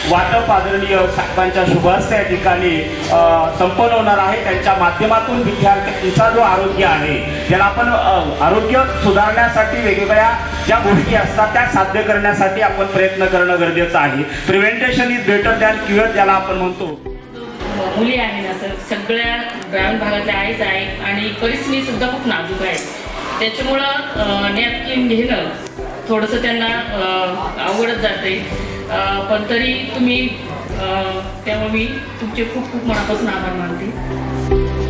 वाटप आदरणीय साहेबांच्या शुभहस्ते या ठिकाणी संपन्न होणार आहे। त्यांच्या माध्यमातून विद्यार्थ्यांचा जो आरोग्य आहे, ज्याला आपण आरोग्य सुधारण्यासाठी वेगवेगळ्या ज्या गोष्टी असतात त्या साध्य करण्यासाठी आपण प्रयत्न करणं गरजेचं आहे। प्रिव्हेंटेशन इज बेटर दॅन क्युअर ज्याला आपण म्हणतो। मुली आहे ना सर, सगळ्या ग्रामीण भागातल्या आईच आहे आणि परिस्थिती सुद्धा खूप नाजूक आहे। त्याच्यामुळं नॅपकिन घेणं थोडंसं त्यांना अवघडच जाते, पण तरी तुम्ही त्यामुळे मी तुमचे खूप खूप मनापासून आभार मानते।